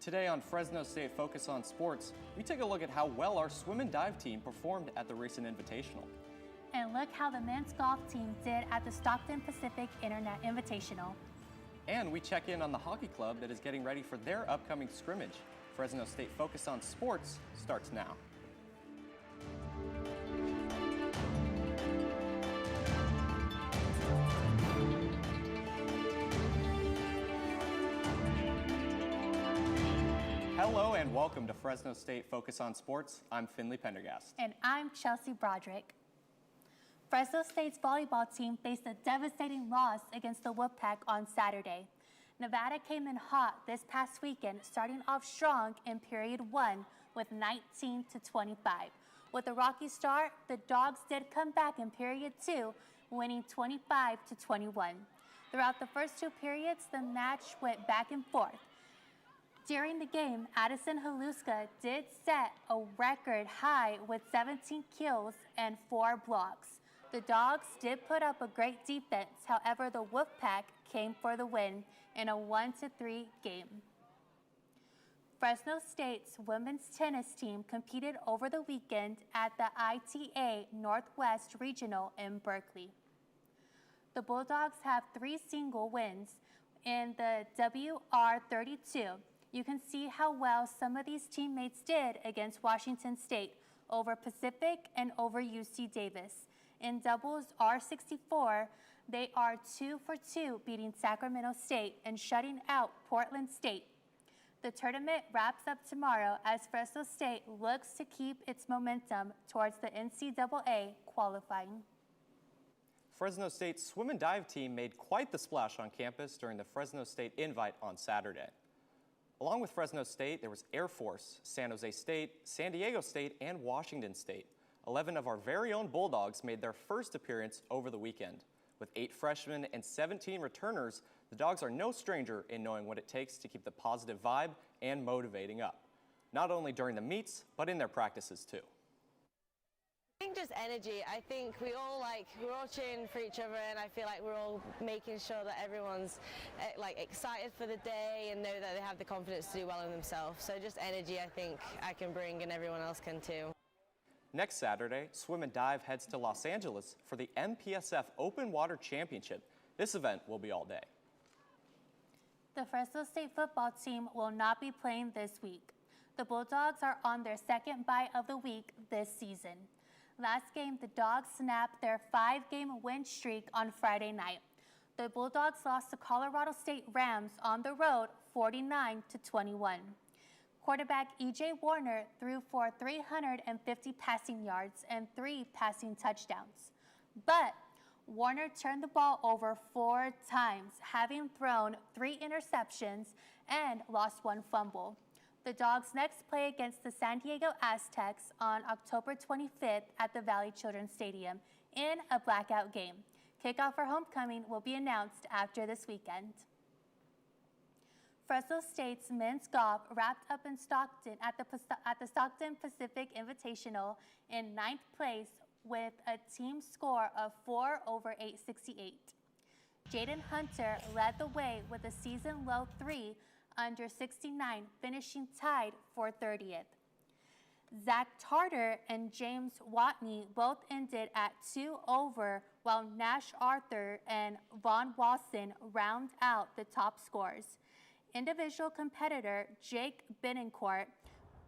Today on Fresno State Focus on Sports, we take a look at how well our swim and dive team performed at the recent Invitational. And look how the men's golf team did at the Stockton Pacific Internet Invitational. And we check in on the hockey club that is getting ready for their upcoming scrimmage. Fresno State Focus on Sports starts now. Hello and welcome to Fresno State Focus on Sports. I'm Finley Pendergast. And I'm Chelsea Broderick. Fresno State's volleyball team faced a devastating loss against the Wolfpack on Saturday. Nevada came in hot this past weekend, starting off strong in period 1 with 19-25. With a rocky start, the Dogs did come back in period 2, winning 25-21. Throughout the first two periods, the match went back and forth. During the game, Addison Haluska did set a record high with 17 kills and 4 blocks. The Dogs did put up a great defense, however the Wolfpack came for the win in a 1-3 game. Fresno State's women's tennis team competed over the weekend at the ITA Northwest Regional in Berkeley. The Bulldogs have 3 single wins in the WR32. You can see how well some of these teammates did against Washington State, over Pacific, and over UC Davis. In doubles R64, they are 2 for 2, beating Sacramento State and shutting out Portland State. The tournament wraps up tomorrow as Fresno State looks to keep its momentum towards the NCAA qualifying. Fresno State's swim and dive team made quite the splash on campus during the Fresno State Invite on Saturday. Along with Fresno State, there was Air Force, San Jose State, San Diego State, and Washington State. 11 of our very own Bulldogs made their first appearance over the weekend. With 8 freshmen and 17 returners, the Dogs are no stranger in knowing what it takes to keep the positive vibe and motivating up, not only during the meets, but in their practices too. I think just energy. I think we're all cheering for each other, and I feel like we're all making sure that everyone's excited for the day and know that they have the confidence to do well in themselves. So just energy, I think I can bring, and everyone else can too. Next Saturday, Swim and Dive heads to Los Angeles for the MPSF Open Water Championship. This event will be all day. The Fresno State football team will not be playing this week. The Bulldogs are on their second bye of the week this season. Last game, the Dogs snapped their 5-game win streak on Friday night. The Bulldogs lost to Colorado State Rams on the road 49-21. Quarterback E.J. Warner threw for 350 passing yards and 3 passing touchdowns. But Warner turned the ball over 4 times, having thrown 3 interceptions and lost 1 fumble. The Dogs next play against the San Diego Aztecs on October 25th at the Valley Children's Stadium in a blackout game. Kickoff for homecoming will be announced after this weekend. Fresno State's men's golf wrapped up in Stockton at the Stockton Pacific Invitational in 9th place with a team score of 4 over 868. Jaden Hunter led the way with a season-low 3 under 69, finishing tied for 30th. Zach Tarter and James Watney both ended at 2 over, while Nash Arthur and Vaughn Wasson round out the top scores. Individual competitor Jake Benincourt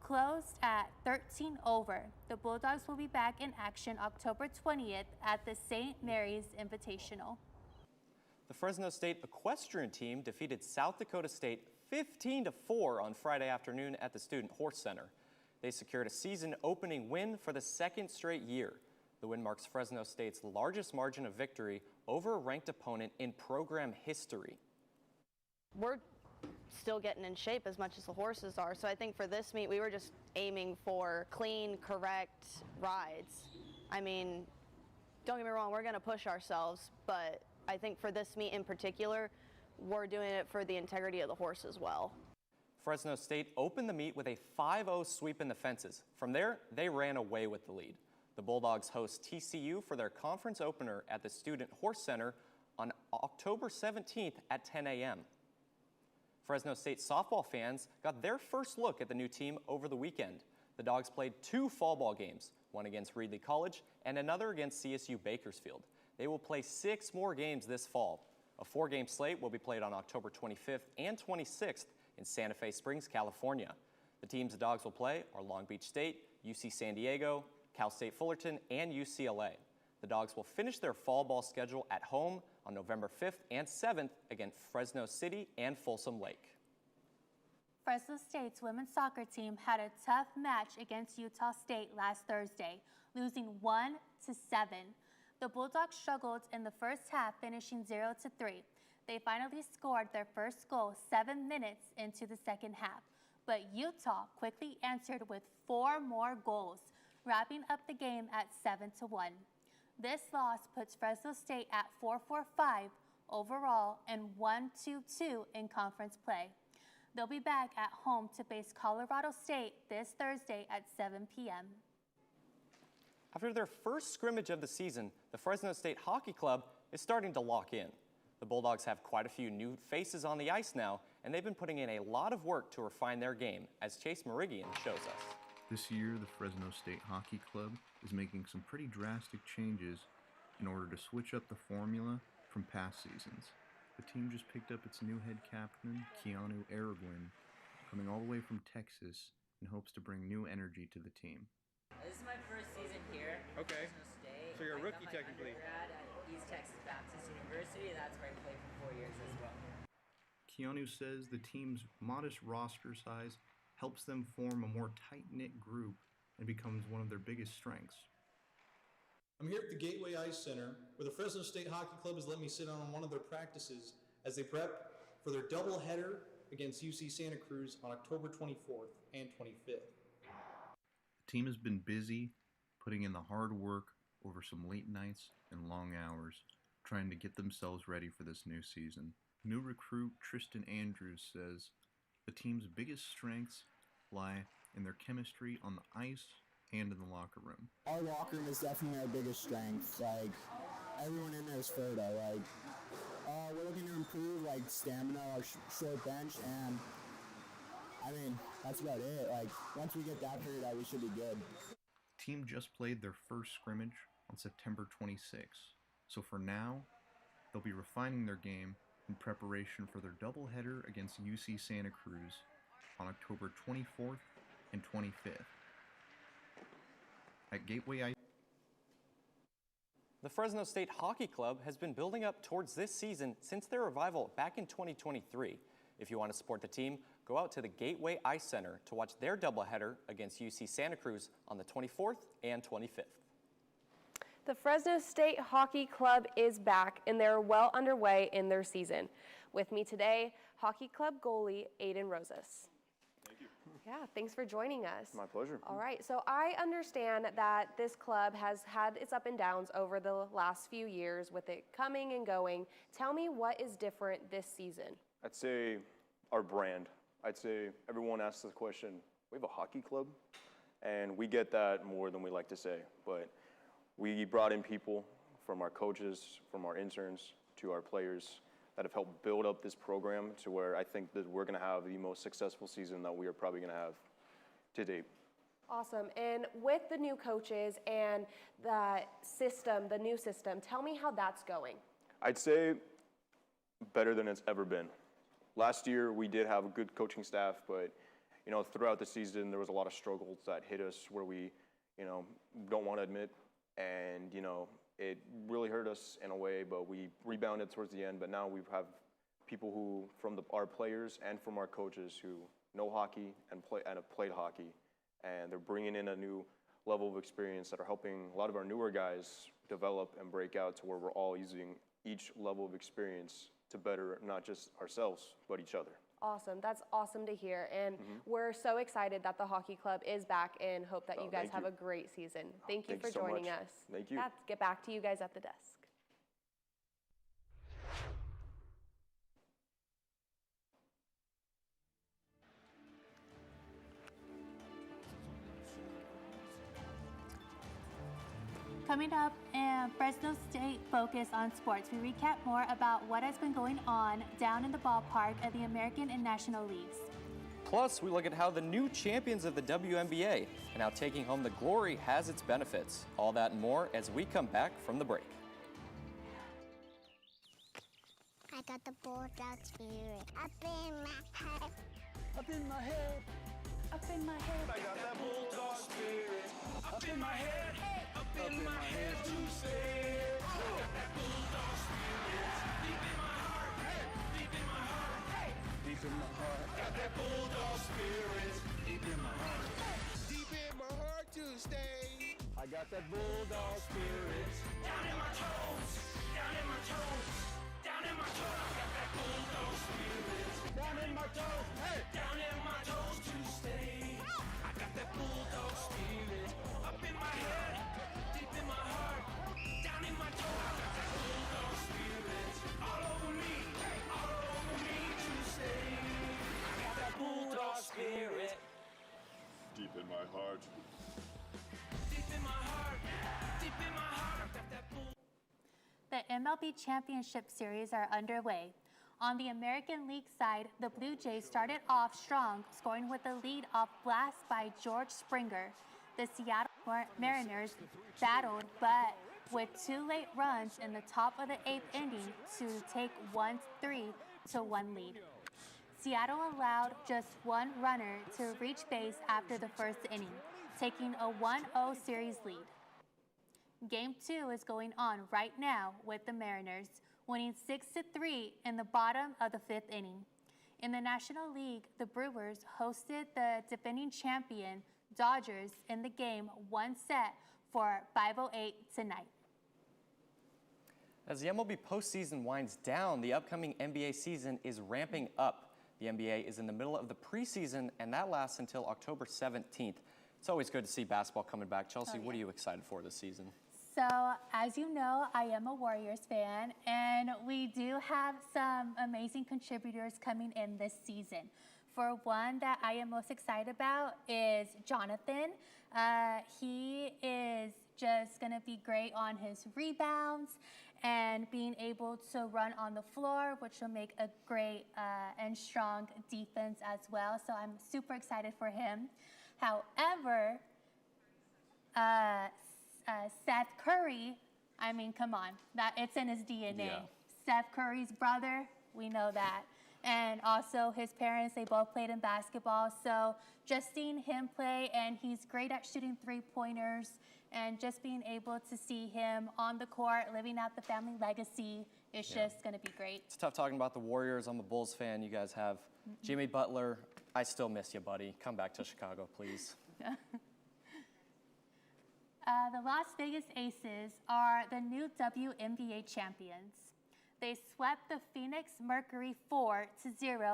closed at 13 over. The Bulldogs will be back in action October 20th at the St. Mary's Invitational. The Fresno State equestrian team defeated South Dakota State 15-4 on Friday afternoon at the Student Horse Center. They secured a season-opening win for the 2nd straight year. The win marks Fresno State's largest margin of victory over a ranked opponent in program history. We're still getting in shape as much as the horses are, so I think for this meet we were just aiming for clean, correct rides. I mean, don't get me wrong, we're going to push ourselves, but I think for this meet in particular, we're doing it for the integrity of the horse as well. Fresno State opened the meet with a 5-0 sweep in the fences. From there, they ran away with the lead. The Bulldogs host TCU for their conference opener at the Student Horse Center on October 17th at 10 a.m. Fresno State softball fans got their first look at the new team over the weekend. The Dogs played 2 fall ball games, one against Reedley College and another against CSU Bakersfield. They will play 6 more games this fall. A 4-game slate will be played on October 25th and 26th in Santa Fe Springs, California. The teams the Dogs will play are Long Beach State, UC San Diego, Cal State Fullerton, and UCLA. The Dogs will finish their fall ball schedule at home on November 5th and 7th against Fresno City and Folsom Lake. Fresno State's women's soccer team had a tough match against Utah State last Thursday, losing 1-7. The Bulldogs struggled in the first half, finishing 0-3. They finally scored their first goal 7 minutes into the second half, but Utah quickly answered with 4 more goals, wrapping up the game at 7-1. This loss puts Fresno State at 4-5 overall and 1-2 in conference play. They'll be back at home to face Colorado State this Thursday at 7 p.m. After their first scrimmage of the season, the Fresno State Hockey Club is starting to lock in. The Bulldogs have quite a few new faces on the ice now, and they've been putting in a lot of work to refine their game, as Chase Merigian shows us. This year, the Fresno State Hockey Club is making some pretty drastic changes in order to switch up the formula from past seasons. The team just picked up its new head captain, Keanu Araguin, coming all the way from Texas in hopes to bring new energy to the team. This is my first season here at Okay. Fresno State. So you're a rookie I got my technically. undergrad at East Texas Baptist University. That's where I played for 4 years as well. Keanu says the team's modest roster size helps them form a more tight-knit group and becomes one of their biggest strengths. I'm here at the Gateway Ice Center, where the Fresno State Hockey Club has let me sit on one of their practices as they prep for their doubleheader against UC Santa Cruz on October 24th and 25th. The team has been busy putting in the hard work over some late nights and long hours, trying to get themselves ready for this new season. New recruit Tristan Andrews says the team's biggest strengths lie in their chemistry on the ice and in the locker room. Our locker room is definitely our biggest strength. Like, everyone in there is fertile. Like, we're looking to improve, like, stamina, our short bench, and, I mean, that's about it. Like, once we get that figured out, we should be good. The team just played their first scrimmage on September 26th, so for now, they'll be refining their game in preparation for their doubleheader against UC Santa Cruz on October 24th and 25th. At Gateway Ice. The Fresno State Hockey Club has been building up towards this season since their revival back in 2023. If you want to support the team, go out to the Gateway Ice Center to watch their doubleheader against UC Santa Cruz on the 24th and 25th. The Fresno State Hockey Club is back, and they're well underway in their season. With me today, Hockey Club goalie Aiden Rosas. Thank you. Yeah, thanks for joining us. My pleasure. All right, so I understand that this club has had its up and downs over the last few years with it coming and going. Tell me what is different this season. I'd say our brand. I'd say everyone asks the question, we have a hockey club? And we get that more than we like to say. But we brought in people from our coaches, from our interns, to our players that have helped build up this program to where I think that we're going to have the most successful season that we are probably going to have to date. Awesome. And with the new coaches and the system, the new system, tell me how that's going. I'd say better than it's ever been. Last year we did have a good coaching staff, but throughout the season there was a lot of struggles that hit us where we don't want to admit, and it really hurt us in a way, but we rebounded towards the end. But now we have people who, from our players and from our coaches, who know hockey and have played hockey, and they're bringing in a new level of experience that are helping a lot of our newer guys develop and break out to where we're all using each level of experience to better not just ourselves, but each other. Awesome. That's awesome to hear. And we're so excited that the hockey club is back and hope that you guys have a great season. Thank you for joining us. Thank you. Let's get back to you guys at the desk. Coming up in Fresno State Focus on Sports, we recap more about what has been going on down in the ballpark of the American and National Leagues. Plus, we look at how the new champions of the WNBA and how taking home the glory has its benefits. All that and more as we come back from the break. I got the bulldog spirit up in my head. Up in my head. Up in my head. I got that bulldog spirit. Up in my head. Up in my head to stay. I got that bulldog spirit. Deep in my heart. Deep in my heart. Deep in my heart. Got that bulldog spirit. Deep in my heart. Deep in my heart to stay. I got that bulldog spirit. Down in my toes. Down in my toes. Down in my toes. I got that bulldog spirit. Down in my toes. Hey. Down in my toes to stay. I got that bulldog spirit. Up in my head. Deep in my heart. Down in my toes. I got that bulldog spirit. All over me. All over me to stay. I got that bulldog spirit. Deep in my heart. Deep in my heart. Deep in my heart. I got that bulldog. The MLB Championship Series are underway. On the American League side, the Blue Jays started off strong, scoring with a lead-off blast by George Springer. The Seattle Mariners battled, but with 2 late runs in the top of the 8th inning to take 1-3-1 lead. Seattle allowed just 1 runner to reach base after the first inning, taking a 1-0 series lead. Game 2 is going on right now with the Mariners, winning 6-3 in the bottom of the 5th inning. In the National League, the Brewers hosted the defending champion Dodgers in the game 1 set for 5:08 tonight. As the MLB postseason winds down, the upcoming NBA season is ramping up. The NBA is in the middle of the preseason, and that lasts until October 17th. It's always good to see basketball coming back. Chelsea, what are you excited for this season? So, as you know, I am a Warriors fan, and we do have some amazing contributors coming in this season. For one that I am most excited about is Jonathan. He is just going to be great on his rebounds and being able to run on the floor, which will make a great and strong defense as well. So I'm super excited for him. However, Seth Curry, I mean, come on, that it's in his DNA. Yeah. Seth Curry's brother, we know that. And also his parents, they both played in basketball. So just seeing him play, and he's great at shooting 3-pointers, and just being able to see him on the court, living out the family legacy, is just going to be great. It's tough talking about the Warriors. I'm a Bulls fan. You guys have Jimmy Butler. I still miss you, buddy. Come back to Chicago, please. The Las Vegas Aces are the new WNBA champions. They swept the Phoenix Mercury 4-0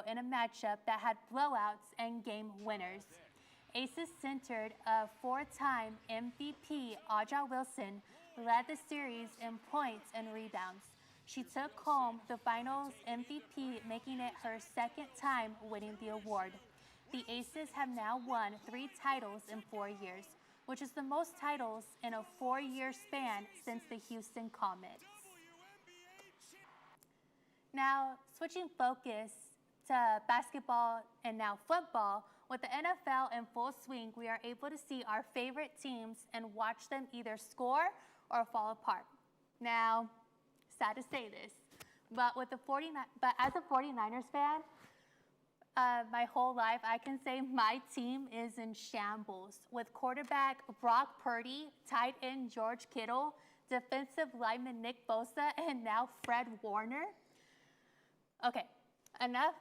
in a matchup that had blowouts and game winners. Aces centered a 4-time MVP, Aja Wilson, led the series in points and rebounds. She took home the finals MVP, making it her 2nd time winning the award. The Aces have now won 3 titles in 4 years, which is the most titles in a 4-year span since the Houston Comets. Now, switching focus to basketball and now football, with the NFL in full swing, we are able to see our favorite teams and watch them either score or fall apart. Now, sad to say this, but as a 49ers fan, my whole life, I can say my team is in shambles. With quarterback Brock Purdy, tight end George Kittle, defensive lineman Nick Bosa, and now Fred Warner. Okay, enough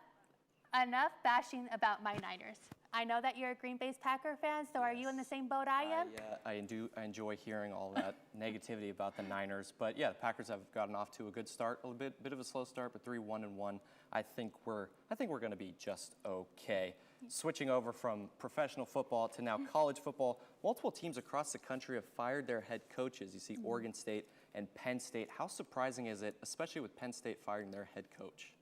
bashing about my Niners. I know that you're a Green Bay Packer fan, so are you in the same boat I am? I enjoy hearing all that negativity about the Niners. But yeah, the Packers have gotten off to a good start, a bit of a slow start, but 3-1-1. I think we're going to be just okay. Switching over from professional football to now college football, multiple teams across the country have fired their head coaches. You see Oregon State and Penn State. How surprising is it, especially with Penn State firing their head coach?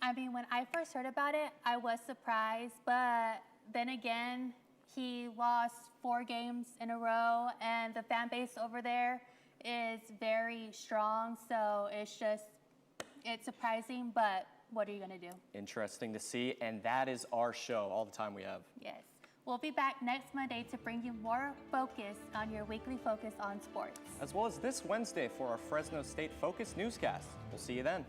I mean, when I first heard about it, I was surprised, but then again, he lost 4 games in a row, and the fan base over there is very strong, so it's surprising, but what are you going to do? Interesting to see, and that is our show, all the time we have. Yes. We'll be back next Monday to bring you more focus on your weekly focus on sports. As well as this Wednesday for our Fresno State Focus newscast. We'll see you then.